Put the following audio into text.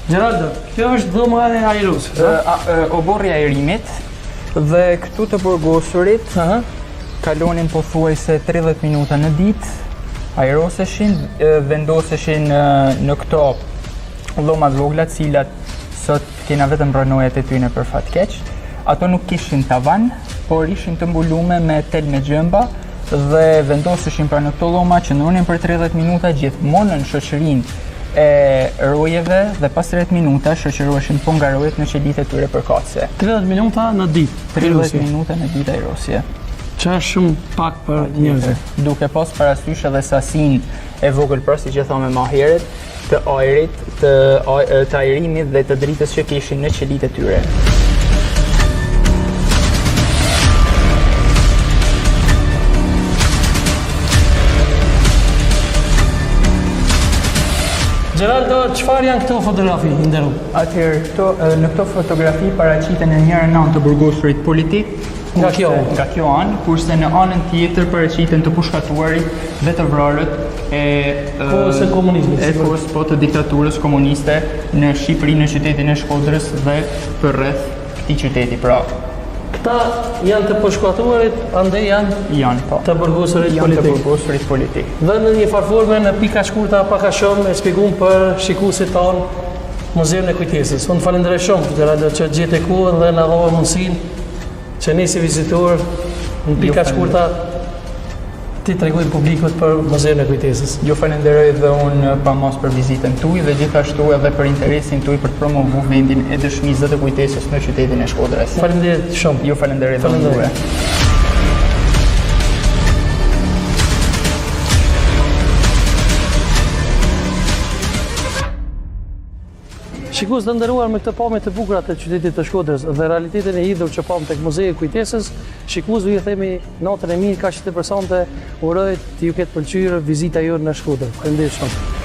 Geraldo, kjo është dhoma e ajrusit. Oborri i ajrimit dhe këtu të burgosurit kalonin pothuajse 30 minuta në ditë, ajroseshin, vendoseshin në këto dhoma të vogla, cilat sot kena vetëm rënojat e tyne për fat keq. Ato nuk kishin tavan, por ishin të mbulume me tel me gjëmba dhe vendoseshin pra në këto dhoma, qëndronin për 30 minuta gjithmonë në shoqërinë e rojeve dhe pas 30 minuta shoqëroheshin po nga rojet në qelit e tyre përkatëse. 30 minuta në ditë. 30 minuta në ditë ajrosje. Që është shumë pak për njerëzve. Duke pas parasysh edhe sasin e vogël pra si që thome ma herët, të ajrit, të ajrimit dhe të dritës që kishin në qelit e tyre. Geraldo, çfarë janë këto fotografi, nderu? Atëherë, në këto fotografi paraqiten në njëra anë të burgosurit politik, nga kjo anë, kurse në anën tjetër paraqiten të pushkatuarit dhe të vrarët e kohës e komunizmit, kohës po të diktaturës komuniste në Shqipëri, në qytetin e Shkodrës dhe për rreth këtij qyteti. Pra, këta janë të pushkatuarit, ande janë të burgosurit politik. Dhe në një farforme në pika shkurta pak a shumë e shpjegum për shikuesit tanë Muzeun e Kujtesës. Unë falenderoj shumë Geraldo që gjete kohën dhe na dhova mundësinë që ne si vizitor në pika shkurta ti tregojmë publikut për Muzeun e Kujtesës. Ju falenderoj dhe unë pamos për vizitën tuaj dhe gjithashtu edhe për interesin tuaj për të promovuar vendin e dëshmisë dhe të Kujtesës në qytetin e Shkodrës. Faleminderit shumë. Ju falenderoj dhe unë. Shikues të nderuar, me këtë pamje të bukura të qytetit të Shkodrës dhe realitetin e hidhur që pam tek Muzeu i Kujtesës, shikuesve ju themi natën e mirë, kaq të personte, uroj të ju ketë pëlqyer vizita jonë në Shkodër. Faleminderit shumë.